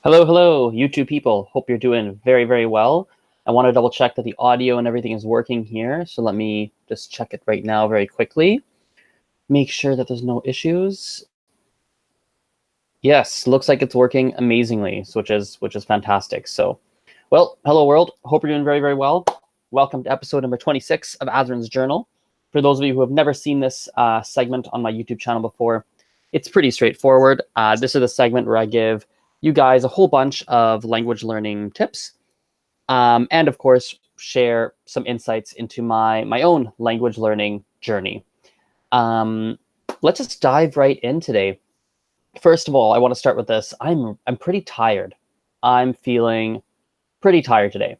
Hello, hello, YouTube people. Hope you're doing very, very well. I want to double check that the audio and everything is working here. So let me just check it right now very quickly. Make sure that there's no issues. Yes, looks like it's working amazingly, which is fantastic. So, well, hello world. Hope you're doing very, very well. Welcome to episode number 26 of Azren's Journal. For those of you who have never seen this segment on my YouTube channel before, it's pretty straightforward. This is the segment where I give you guys a whole bunch of language learning tips, and of course, share some insights into my own language learning journey. Let's just dive right in today. First of all, I want to start with this. I'm pretty tired. I'm feeling pretty tired today.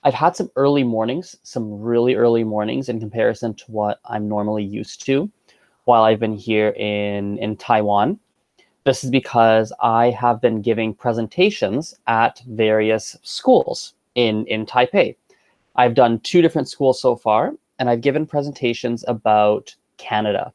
I've had some early mornings, some really early mornings in comparison to what I'm normally used to while I've been here in Taiwan. This is because I have been giving presentations at various schools in Taipei. I've done 2 different schools so far, and I've given presentations about Canada.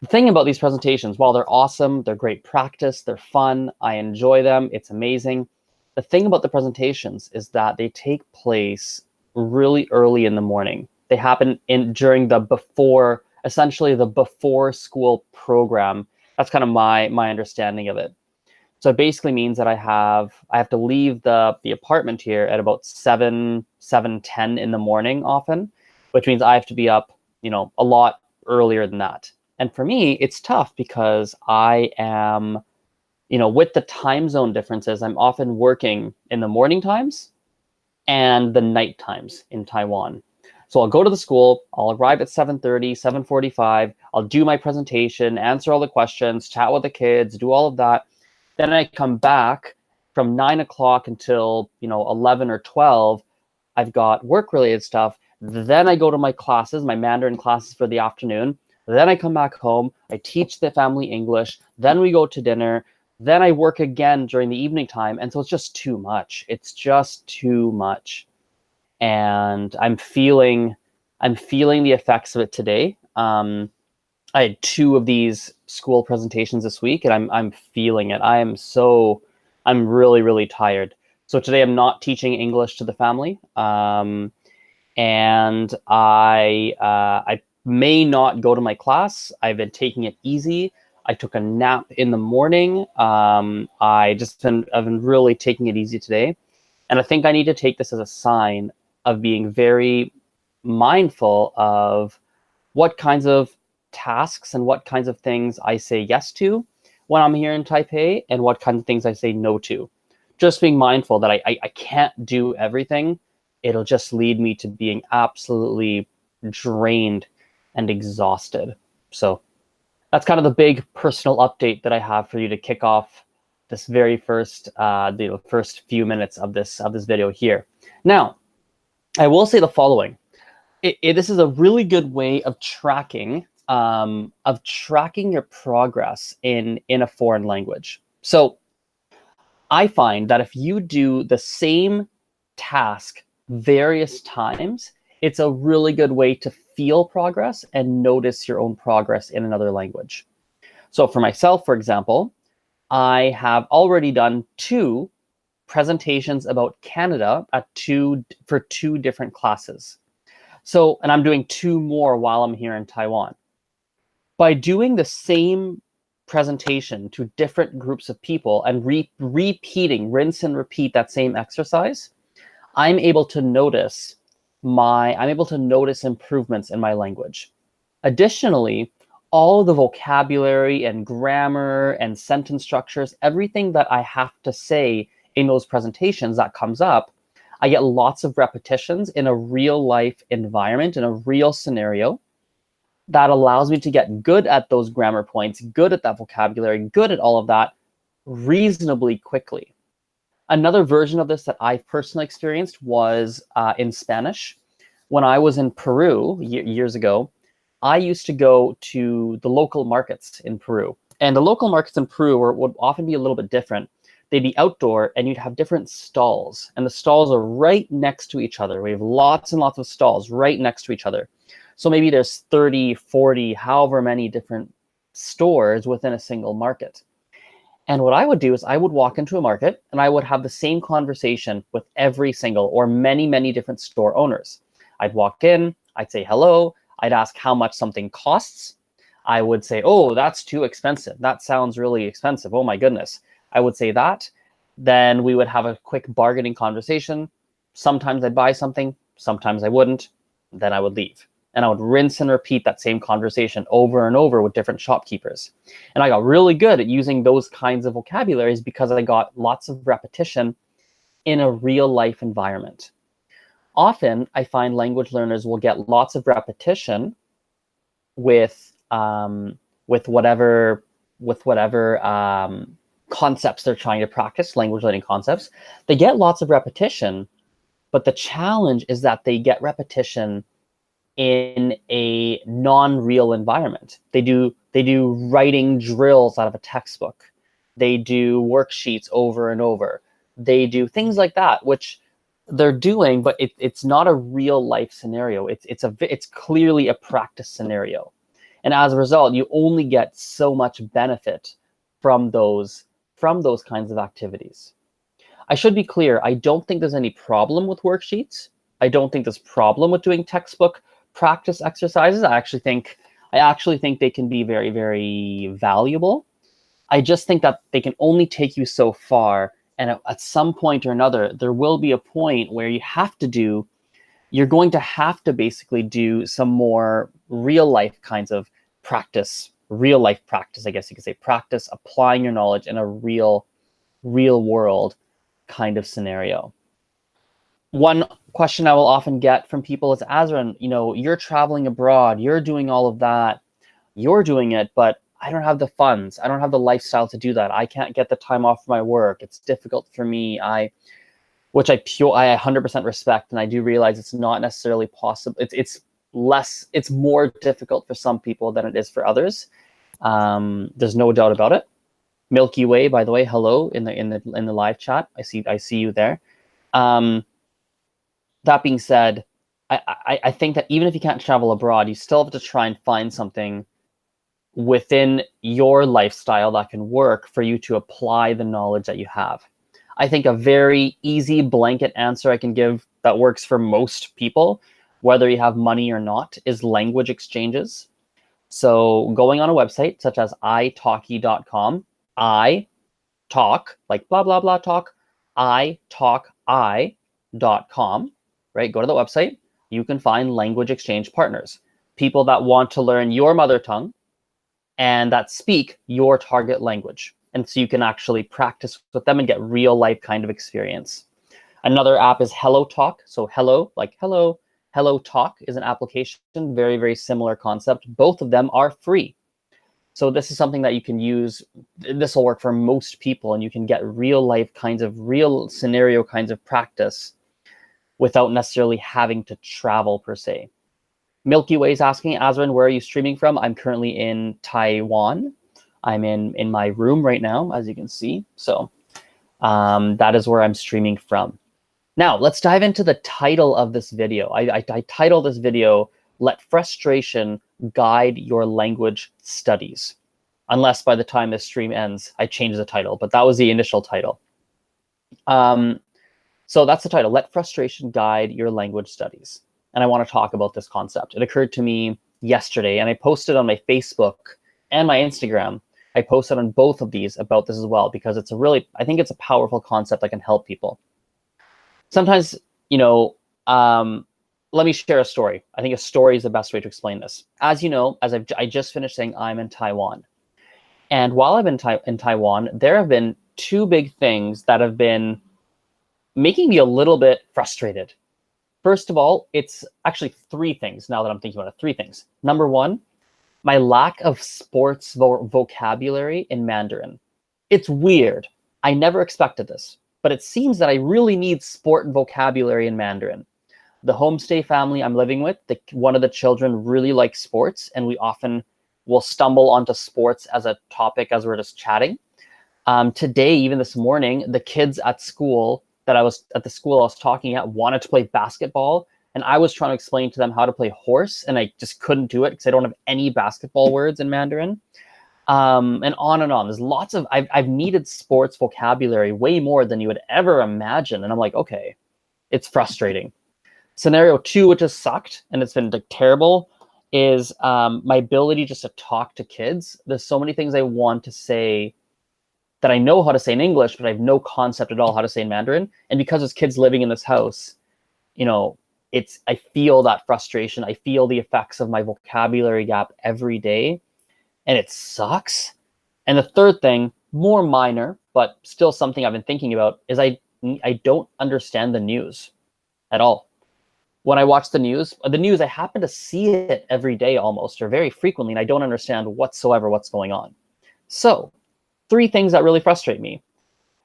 The thing about these presentations, while they're awesome, they're great practice, they're fun, I enjoy them, it's amazing. The thing about the presentations is that they take place really early in the morning. They happen during the before, essentially the before school program. That's kind of my understanding of it. So it basically means that I have to leave the apartment here at about 7:10 in the morning often, which means I have to be up, a lot earlier than that. And for me, it's tough because I am, with the time zone differences, I'm often working in the morning times and the night times in Taiwan. So I'll go to the school, I'll arrive at 7:30, 7:45, I'll do my presentation, answer all the questions, chat with the kids, do all of that. Then I come back from 9 o'clock until, 11 or 12. I've got work-related stuff. Then I go to my classes, my Mandarin classes for the afternoon. Then I come back home, I teach the family English, then we go to dinner, then I work again during the evening time. And so it's just too much. It's just too much. And I'm feeling the effects of it today. I had 2 of these school presentations this week, and I'm feeling it. I'm really, really tired. So today I'm not teaching English to the family, and I may not go to my class. I've been taking it easy. I took a nap in the morning. I've been really taking it easy today, and I think I need to take this as a sign of being very mindful of what kinds of tasks and what kinds of things I say yes to when I'm here in Taipei and what kinds of things I say no to. Just being mindful that I can't do everything. It'll just lead me to being absolutely drained and exhausted. So that's kind of the big personal update that I have for you to kick off this very first, the first few minutes of this video here. Now, I will say the following. This is a really good way of tracking your progress in a foreign language. So I find that if you do the same task various times, it's a really good way to feel progress and notice your own progress in another language. So for myself, for example, I have already done 2 presentations about Canada for 2 different classes. So, and I'm doing 2 more while I'm here in Taiwan. By doing the same presentation to different groups of people and repeating, rinse and repeat that same exercise, I'm able to notice improvements in my language. Additionally, all the vocabulary and grammar and sentence structures, everything that I have to say in those presentations that comes up, I get lots of repetitions in a real life environment, in a real scenario that allows me to get good at those grammar points, good at that vocabulary, good at all of that reasonably quickly. Another version of this that I've personally experienced was in Spanish. When I was in Peru years ago, I used to go to the local markets in Peru. And the local markets in Peru would often be a little bit different. They'd be outdoor and you'd have different stalls, and the stalls are right next to each other. We have lots and lots of stalls right next to each other. So maybe there's 30, 40, however many different stores within a single market. And what I would do is I would walk into a market and I would have the same conversation with every single or many, many different store owners. I'd walk in, I'd say hello, I'd ask how much something costs. I would say, oh, that's too expensive. That sounds really expensive. Oh my goodness. I would say that. Then we would have a quick bargaining conversation. Sometimes I'd buy something, sometimes I wouldn't. Then I would leave. And I would rinse and repeat that same conversation over and over with different shopkeepers. And I got really good at using those kinds of vocabularies because I got lots of repetition in a real life environment. Often, I find language learners will get lots of repetition with whatever concepts they're trying to practice, language learning concepts. They get lots of repetition, but the challenge is that they get repetition in a non-real environment. They do writing drills out of a textbook. They do worksheets over and over. They do things like that, which they're doing, but it's not a real life scenario. It's clearly a practice scenario, and as a result, you only get so much benefit from those kinds of activities. I should be clear. I don't think there's any problem with worksheets. I don't think there's a problem with doing textbook practice exercises. I actually think they can be very, very valuable. I just think that they can only take you so far, and at some point or another, there will be a point where you're going to have to basically do some more real life kinds of practice, I guess you could say, practice applying your knowledge in a real world kind of scenario. One question I will often get from people is, Azren, you're traveling abroad, you're doing all of that, you're doing it, but I don't have the funds. I don't have the lifestyle to do that. I can't get the time off my work. It's difficult for me. Which I 100% respect, and I do realize it's not necessarily possible. It's more difficult for some people than it is for others. There's no doubt about it. Milky Way, by the way, hello in the live chat. I see you there. That being said, I think that even if you can't travel abroad, you still have to try and find something within your lifestyle that can work for you to apply the knowledge that you have. I think a very easy blanket answer I can give that works for most people, whether you have money or not, is language exchanges. So going on a website such as italki.com, I talk, like blah, blah, blah, talk, italki.com, right? Go to the website. You can find language exchange partners, people that want to learn your mother tongue and that speak your target language. And so you can actually practice with them and get real life kind of experience. Another app is Hello Talk. So hello, like hello, Hello Talk is an application, very, very similar concept. Both of them are free. So this is something that you can use. This will work for most people, and you can get real life kinds of real scenario kinds of practice without necessarily having to travel per se. Milky Way is asking, Azren, where are you streaming from? I'm currently in Taiwan. I'm in my room right now, as you can see. So that is where I'm streaming from. Now, let's dive into the title of this video. I titled this video, Let Frustration Guide Your Language Studies. Unless by the time this stream ends, I change the title, but that was the initial title. So that's the title, Let Frustration Guide Your Language Studies. And I want to talk about this concept. It occurred to me yesterday, and I posted on my Facebook and my Instagram. I posted on both of these about this as well, because it's I think it's a powerful concept that can help people. Sometimes, let me share a story. I think a story is the best way to explain this. As you know, I just finished saying I'm in Taiwan. And while I've been in Taiwan, there have been two big things that have been making me a little bit frustrated. First of all, it's actually three things now that I'm thinking about it. Three things. Number one, my lack of sports vocabulary in Mandarin. It's weird. I never expected this, but it seems that I really need sport vocabulary in Mandarin. The homestay family I'm living with, one of the children really likes sports, and we often will stumble onto sports as a topic as we're just chatting. Today, even this morning, the kids at school I was talking at wanted to play basketball, and I was trying to explain to them how to play horse, and I just couldn't do it because I don't have any basketball words in Mandarin. And on and on. There's lots of, I've needed sports vocabulary way more than you would ever imagine. And I'm like, okay, it's frustrating. Scenario 2, which has sucked and it's been like terrible, is my ability just to talk to kids. There's so many things I want to say that I know how to say in English, but I have no concept at all how to say in Mandarin. And because there's kids living in this house, you know, I feel that frustration. I feel the effects of my vocabulary gap every day, and it sucks. And the third thing, more minor, but still something I've been thinking about, is I don't understand the news at all. When I watch the news, I happen to see it every day almost, or very frequently, and I don't understand whatsoever what's going on. So 3 things that really frustrate me.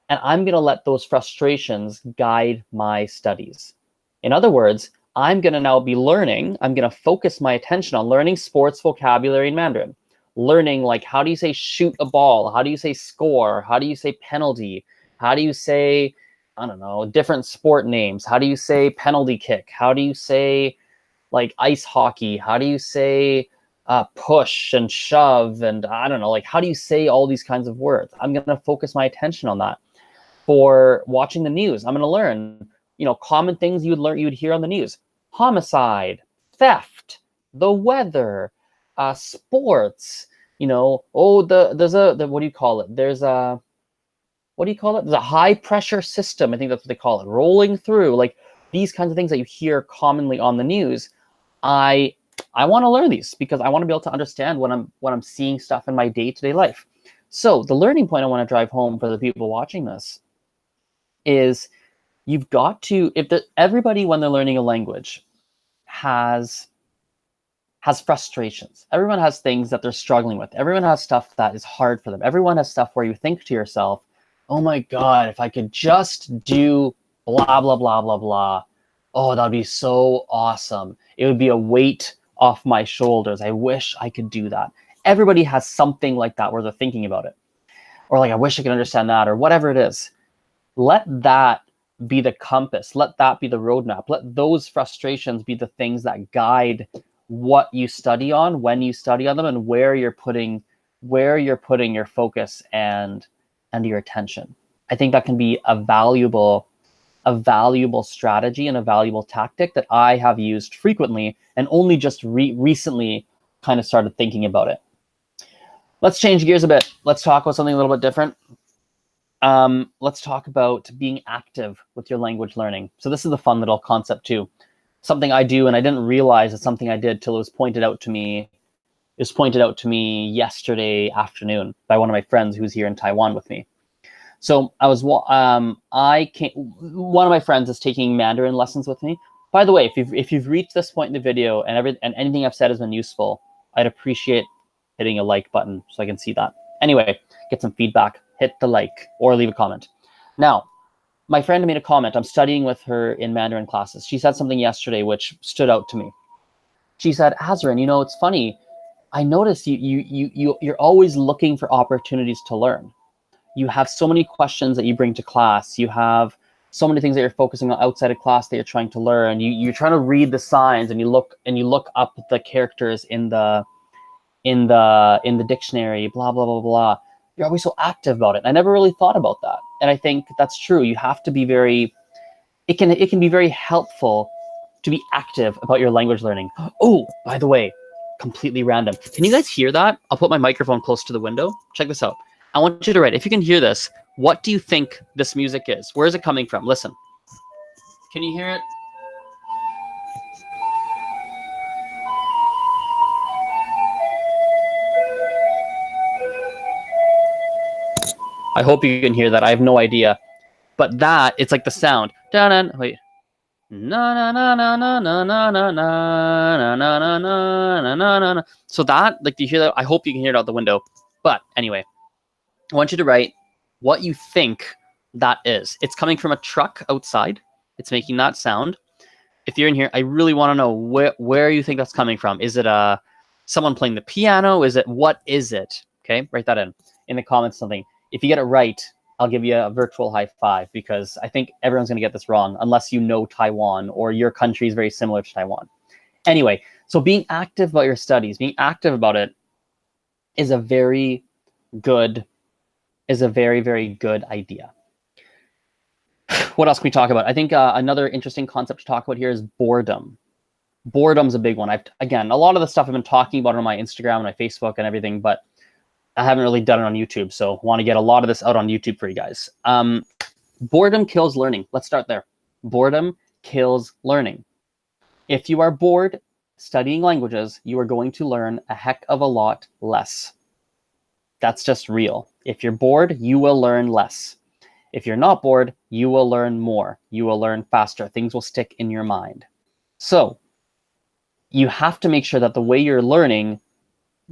And I'm going to let those frustrations guide my studies. In other words, I'm going to now be learning, I'm going to focus my attention on learning sports vocabulary in Mandarin. Learning, like, how do you say shoot a ball? How do you say score? How do you say penalty? How do you say, I don't know, different sport names? How do you say penalty kick? How do you say, like, ice hockey? How do you say push and shove? And I don't know, like, how do you say all these kinds of words? I'm going to focus my attention on that. For watching the news, I'm going to learn, you know, common things you would hear on the news: homicide, theft, the weather, sports. You know, there's what do you call it? There's a high pressure system. I think that's what they call it, rolling through. Like, these kinds of things that you hear commonly on the news. I want to learn these because I want to be able to understand when I'm seeing stuff in my day-to-day life. So the learning point I want to drive home for the people watching this is, you've got to, everybody, when they're learning a language, has frustrations. Everyone has things that they're struggling with. Everyone has stuff that is hard for them. Everyone has stuff where you think to yourself, oh my God, if I could just do blah, blah, blah, blah, blah. Oh, that'd be so awesome. It would be a weight off my shoulders. I wish I could do that. Everybody has something like that where they're thinking about it. Or like, I wish I could understand that, or whatever it is. Let that be the compass. Let that be the roadmap. Let those frustrations be the things that guide what you study on, when you study on them, and where you're putting your focus and your attention. I think that can be a valuable strategy and a valuable tactic that I have used frequently, and only just recently kind of started thinking about it. Let's change gears a bit. Let's talk about something a little bit different. Let's talk about being active with your language learning. So this is a fun little concept too. Something I do, and I didn't realize it's something I did till it was pointed out to me. It was pointed out to me yesterday afternoon by one of my friends who's here in Taiwan with me. So one of my friends is taking Mandarin lessons with me. By the way, if you've reached this point in the video and anything I've said has been useful, I'd appreciate hitting a like button so I can see that. Anyway, get some feedback. Hit the like or leave a comment. Now, my friend made a comment. I'm studying with her in Mandarin classes. She said something yesterday which stood out to me. She said, Azren, you know, it's funny. I noticed you're always looking for opportunities to learn. You have so many questions that you bring to class. You have so many things that you're focusing on outside of class that you're trying to learn. You're trying to read the signs, and you look up the characters in the dictionary, blah, blah, blah, blah. You're always so active about it. I never really thought about that. And I think that's true. You have to be it can be very helpful to be active about your language learning. Oh, by the way, completely random. Can you guys hear that? I'll put my microphone close to the window. Check this out. I want you to write, if you can hear this, what do you think this music is? Where is it coming from? Listen. Can you hear it? I hope you can hear that. I have no idea. But that, it's like the sound. Wait. Na na na na na na na na na na na na na na. So that, like, do you hear that? I hope you can hear it out the window. But anyway, I want you to write what you think that is. It's coming from a truck outside. It's making that sound. If you're in here, I really want to know where you think that's coming from. Is it someone playing the piano? What is it? Okay, write that in the comments, something. If you get it right, I'll give you a virtual high five, because I think everyone's going to get this wrong unless you know Taiwan or your country is very similar to Taiwan. Anyway, so being active about your studies, being active about it is a very good is a very, very good idea. What else can we talk about? I think another interesting concept to talk about here is boredom. Boredom's a big one. Again, a lot of the stuff I've been talking about on my Instagram and my Facebook and everything, but I haven't really done it on YouTube. So want to get a lot of this out on YouTube for you guys. Boredom kills learning. Let's start there. Boredom kills learning. If you are bored studying languages, you are going to learn a heck of a lot less. That's just real. If you're bored, you will learn less. If you're not bored, you will learn more. You will learn faster. Things will stick in your mind. So you have to make sure that the way you're learning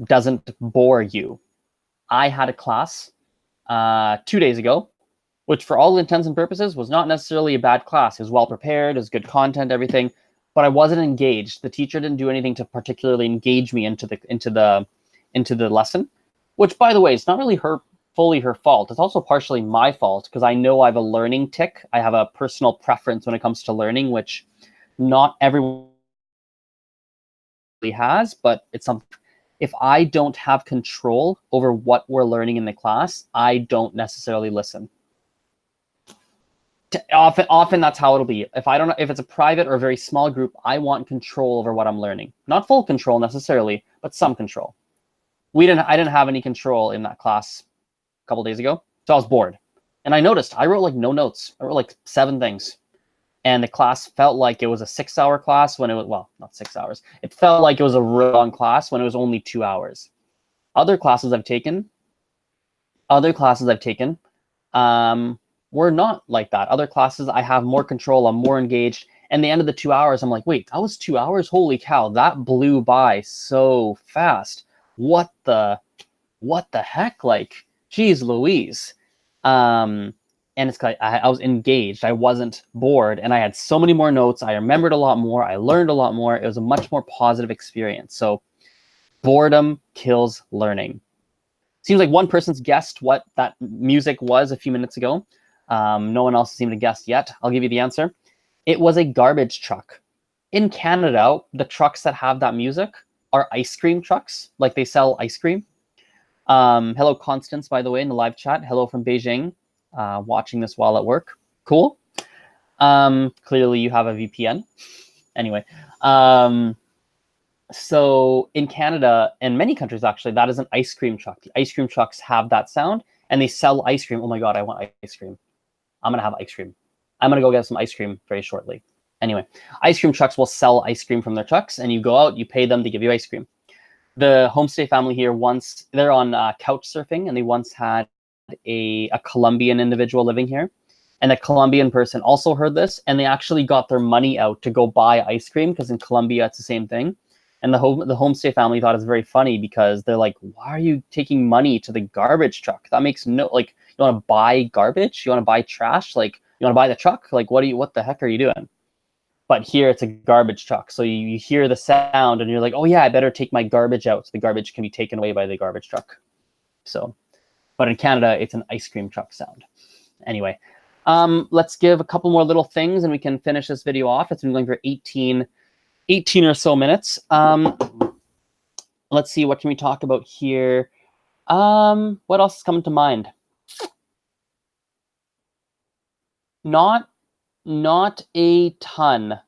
doesn't bore you. I had a class 2 days ago, which for all intents and purposes was not necessarily a bad class. It was well prepared, it was good content, everything, but I wasn't engaged. The teacher didn't do anything to particularly engage me into the lesson, which, by the way, it's not really fully her fault. It's also partially my fault because I know I have a learning tick. I have a personal preference when it comes to learning, which not everyone has, but it's something. If I don't have control over what we're learning in the class, I don't necessarily listen. Often that's how it'll be. If it's a private or a very small group, I want control over what I'm learning. Not full control necessarily, but some control. I didn't have any control in that class a couple days ago, so I was bored. And I noticed I wrote like no notes. I wrote like 7 things. And the class felt like it was a 6-hour class when it was, well, not 6 hours. It felt like it was a really long class when it was only 2 hours. Other classes I've taken were not like that. Other classes I have more control, I'm more engaged. And the end of the 2 hours, I'm like, wait, that was 2 hours? Holy cow, that blew by so fast. What the heck? Like, geez Louise. And it's like I was engaged. I wasn't bored, and I had so many more notes. I remembered a lot more. I learned a lot more. It was a much more positive experience. So boredom kills learning. Seems like one person's guessed what that music was a few minutes ago. No one else seemed to guess yet. I'll give you the answer. It was a garbage truck. In Canada, the trucks that have that music are ice cream trucks. Like, they sell ice cream. Hello, Constance, by the way, in the live chat. Hello from Beijing. Watching this while at work. Cool. Clearly you have a VPN. Anyway, so in Canada and many countries, actually, that is an ice cream truck. The ice cream trucks have that sound, and they sell ice cream. Oh my God, I want ice cream. I'm going to have ice cream. I'm going to go get some ice cream very shortly. Anyway, ice cream trucks will sell ice cream from their trucks, and you go out, you pay them to give you ice cream. The homestay family here they're on couch surfing, and they once had a Colombian individual living here, and the Colombian person also heard this, and they actually got their money out to go buy ice cream, because in Colombia it's the same thing. And the homestay family thought it's very funny, because they're like, why are you taking money to the garbage truck? That makes no, like, you want to buy garbage? You want to buy trash? Like, you want to buy the truck? Like, what the heck are you doing? But here it's a garbage truck, so you hear the sound and you're like, oh yeah, I better take my garbage out so the garbage can be taken away by the garbage truck. So, but in Canada, it's an ice cream truck sound. Anyway, let's give a couple more little things and we can finish this video off. It's been going for 18 or so minutes. Let's see, what can we talk about here? What else is coming to mind? Not a ton.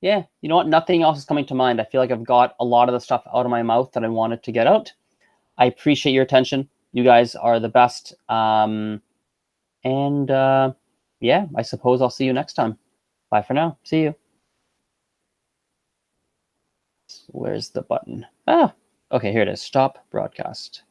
Yeah, you know what? Nothing else is coming to mind. I feel like I've got a lot of the stuff out of my mouth that I wanted to get out. I appreciate your attention. You guys are the best. Yeah, I suppose I'll see you next time. Bye for now. See you. Where's the button? Okay, here it is. Stop broadcast.